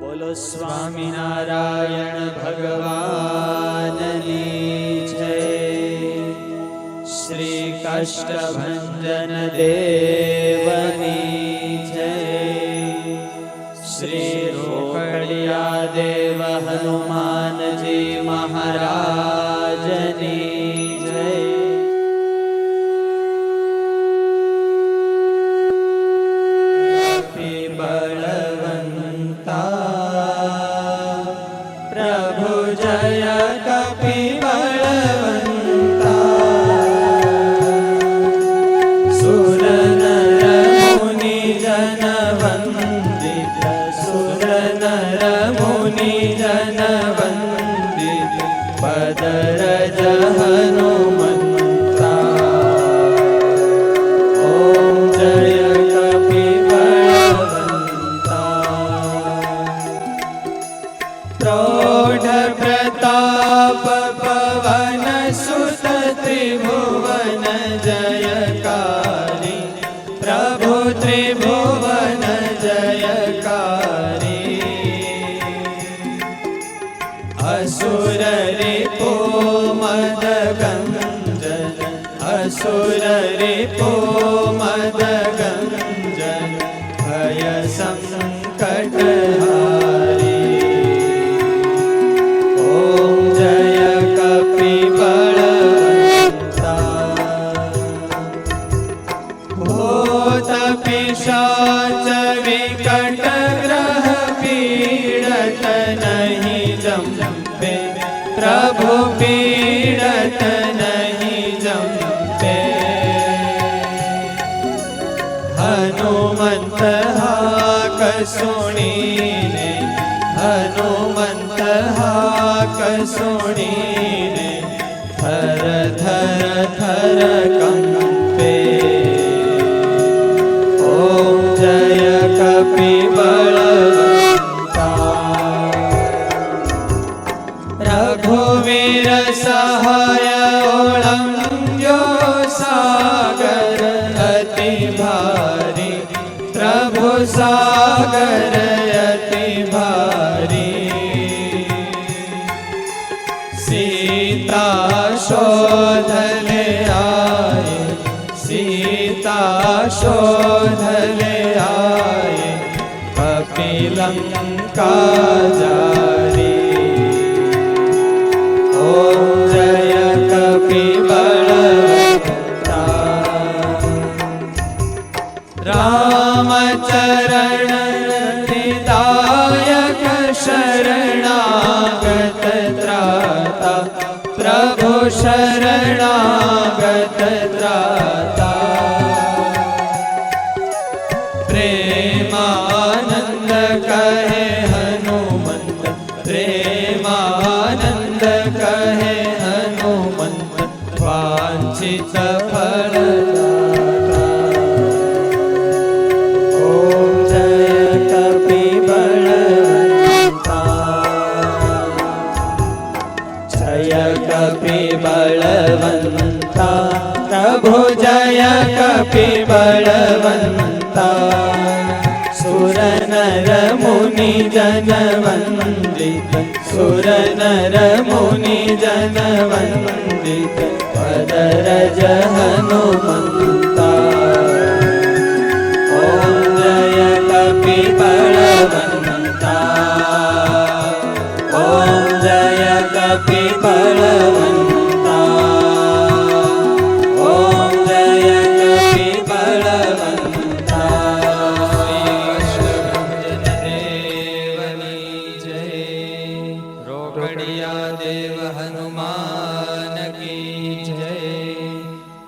બોલો સ્વામિનારાયણ ભગવાનની જય. શ્રી કાષ્ટભંજન દેવની જય. શ્રી રોકડિયા દેવ હનુમાનજી મહારાજની જય. असुर रिपो मद गंजन भय संकट हारी. ओम जय कपिबलवंता. भूत पिशाच विकट ग्रह पीड़त नहीं जंपे. प्रभु पीड़त नहीं जंपे. हनुमंत हाक सुनीने, हनुमंत हाक सुनीने थर थर थर कंपे. ओम जय कपिबलवंता. रघुवीर सहाय ओळंग्यो सागर अति भारी. प्रभु सागर अति भारी. सीता शोध ले आए, सीता शोध ले आए कपिलंका जारी. ओम जय कपिबलवंता. रामचरण हृदायक शरणागत त्राता. प्रभु शरणागत त्राता. प्रेमानंद कहे हनुमंत, प्रेमानंद कहे हनुमंत वांछित फलदाता. ओम जय कपिबलवंता. जय कपिबलवंता. प्रभु जय कपिबलवंता. सुर नर मुनि जन वंदित, सुर नर मुनि जन वंदित पदरज हनुमंता. ओम जय कपिबलवंता. ओम जय कपिबलवंता. ओम जय कपिबलवंता. देव हनुमान की जय.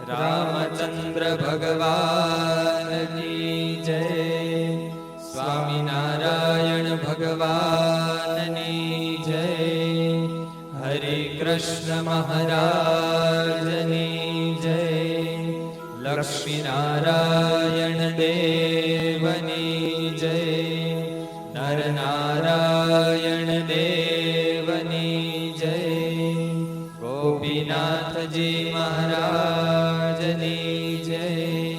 रामचंद्र भगवान की जय. स्वामिनारायण भगवाननी जय. हरे कृष्ण महाराजनी जय. लक्ष्मीनारायण देवनी जय. नरनारायण देवनी जय. गोपीनाथ जी महाराजनी जय.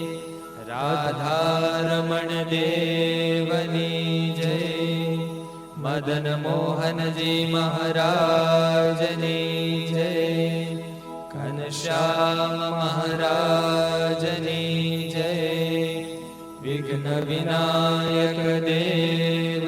राधारमण देवनी जय. મદન મોહનજી મહારાજની જય. ઘનશ્યામ મહારાજની જય. વિઘ્ન વિનાયક દેવ